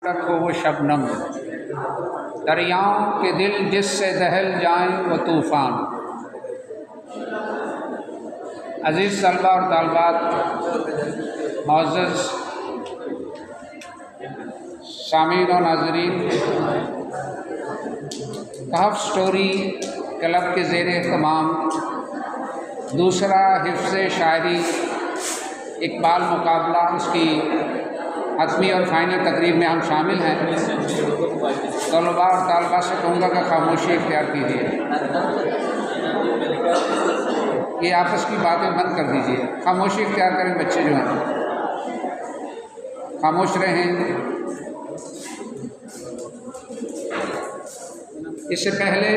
رکھو وہ شبنم، دریاؤں کے دل جس سے دہل جائیں وہ طوفان۔ عزیز طلبہ اور طالبات، معزز سامعین و ناظرین، کہف سٹوری کلب کے زیر اہتمام دوسرا حفظ شاعری اقبال مقابلہ، اس کی حتمی اور فائنل تقریب میں ہم شامل ہیں۔ طلباء اور طالبہ سے کہوں گا کہ خاموشی اختیار کیجیے، یہ آپس کی باتیں بند کر دیجیے، خاموشی اختیار کریں۔ بچے جو ہیں خاموش رہیں۔ اس سے پہلے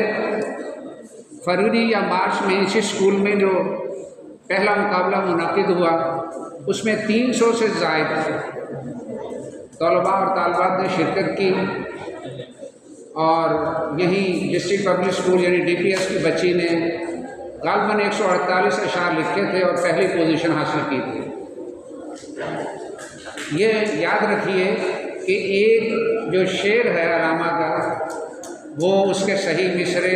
فروری یا مارچ میں اسی اسکول میں جو پہلا مقابلہ منعقد ہوا، اس میں 300 سے زائد طلباء اور طالبات نے شرکت کی، اور یہی ڈسٹرکٹ پبلک اسکول یعنی ڈی پی ایس کی بچی نے غالباً 148 اشعار لکھے تھے اور پہلی پوزیشن حاصل کی تھی۔ یہ یاد رکھیے کہ ایک جو شعر ہے علامہ کا، وہ اس کے صحیح مصرے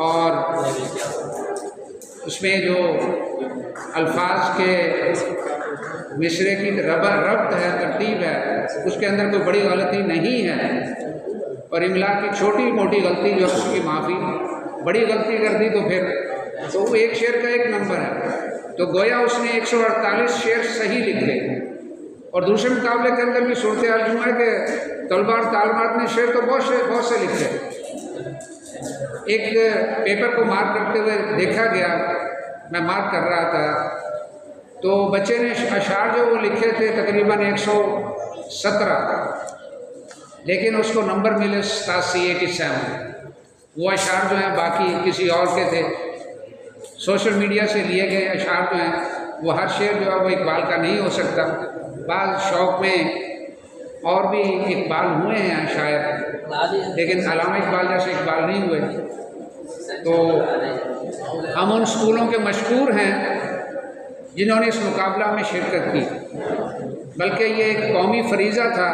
اور اس میں جو الفاظ کے مصرے کی ربط ہے، ترتیب ہے، اس کے اندر کوئی بڑی غلطی نہیں ہے، اور املا کی چھوٹی موٹی غلطی جو اس کی معافی، بڑی غلطی کر دی تو وہ ایک شعر کا ایک نمبر ہے، تو گویا اس نے 148 شعر صحیح لکھے۔ اور دوسرے مقابلے کے اندر بھی صورتحال یوں ہے کہ طلباء اور طالبات نے شعر تو بہت سے لکھے۔ ایک پیپر کو مارک کرتے ہوئے دیکھا گیا، میں مارک کر رہا تھا، تو بچے نے اشعار جو وہ لکھے تھے تقریباً 117، لیکن اس کو نمبر ملے 87۔ وہ اشعار جو ہیں باقی کسی اور کے تھے، سوشل میڈیا سے لیے گئے اشعار جو ہیں، وہ ہر شعر جو ہے وہ اقبال کا نہیں ہو سکتا۔ بعض شوق میں اور بھی اقبال ہوئے ہیں شاید، لیکن علامہ اقبال جیسے اقبال نہیں ہوئے۔ تو ہم ان اسکولوں کے مشکور ہیں جنہوں نے اس مقابلہ میں شرکت کی، بلکہ یہ ایک قومی فریضہ تھا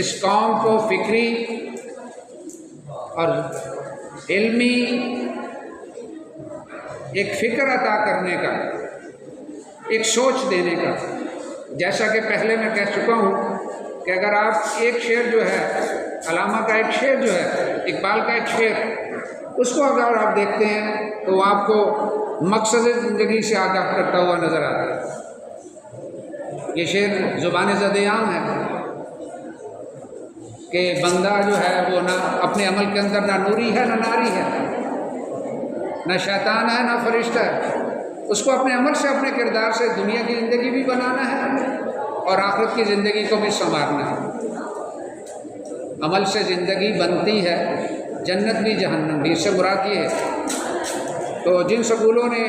اس قوم کو فکری اور علمی ایک فکر عطا کرنے کا، ایک سوچ دینے کا۔ جیسا کہ پہلے میں کہہ چکا ہوں کہ اگر آپ ایک شعر جو ہے، علامہ کا ایک شعر جو ہے، اقبال کا ایک شعر، اس کو اگر آپ دیکھتے ہیں تو آپ کو مقصد زندگی سے آگاہ کرتا ہوا نظر آتا ہے۔ یہ شعر زبان زدیان ہے کہ بندہ جو ہے وہ نہ اپنے عمل کے اندر نہ نوری ہے نہ ناری ہے، نہ شیطان ہے نہ فرشتہ ہے، اس کو اپنے عمل سے، اپنے کردار سے دنیا کی زندگی بھی بنانا ہے اور آخرت کی زندگی کو بھی سنوارنا ہے۔ عمل سے زندگی بنتی ہے، جنت بھی جہنم بھی، اس سے مراد یہ ہے۔ تو جن سکولوں نے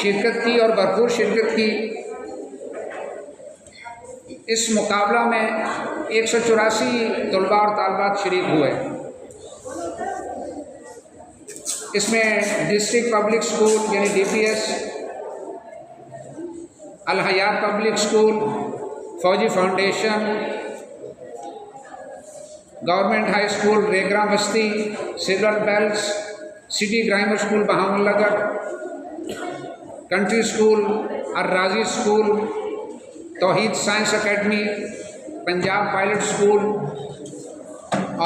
شرکت کی اور بھرپور شرکت کی، اس مقابلہ میں 184 طلباء اور طالبات شریک ہوئے۔ اس میں ڈسٹرکٹ پبلک اسکول یعنی ڈی پی ایس، الحیات public school, Fauji foundation, government high school ریگراں بستی، silver bells, city grammar school Bahawalnagar, country school الراضی school, Tauheed science academy, Punjab pilot school,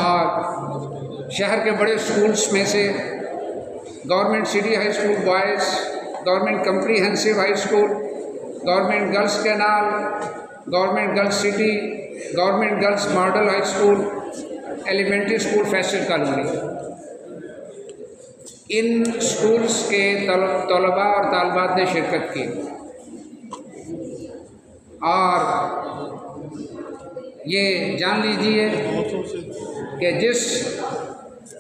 اور شہر کے بڑے اسکولس میں سے government city high school boys, government comprehensive high school, government girls canal, government girls city, government girls model high school, elementary school Faisal colony. In schools کے طلباء اور طالبات نے شرکت کی، اور یہ جان لیجیے کہ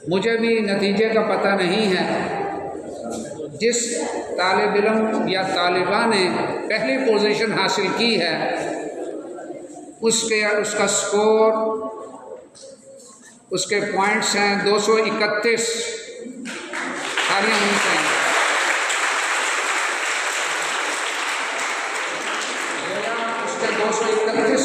مجھے بھی نتیجے کا پتہ نہیں ہے، جس طالب علم یا طالبہ نے پہلی پوزیشن حاصل کی ہے، اس کا سکور، اس کے پوائنٹس ہیں 231۔ تالیاں ہونی چاہیے۔ اس کے 231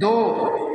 2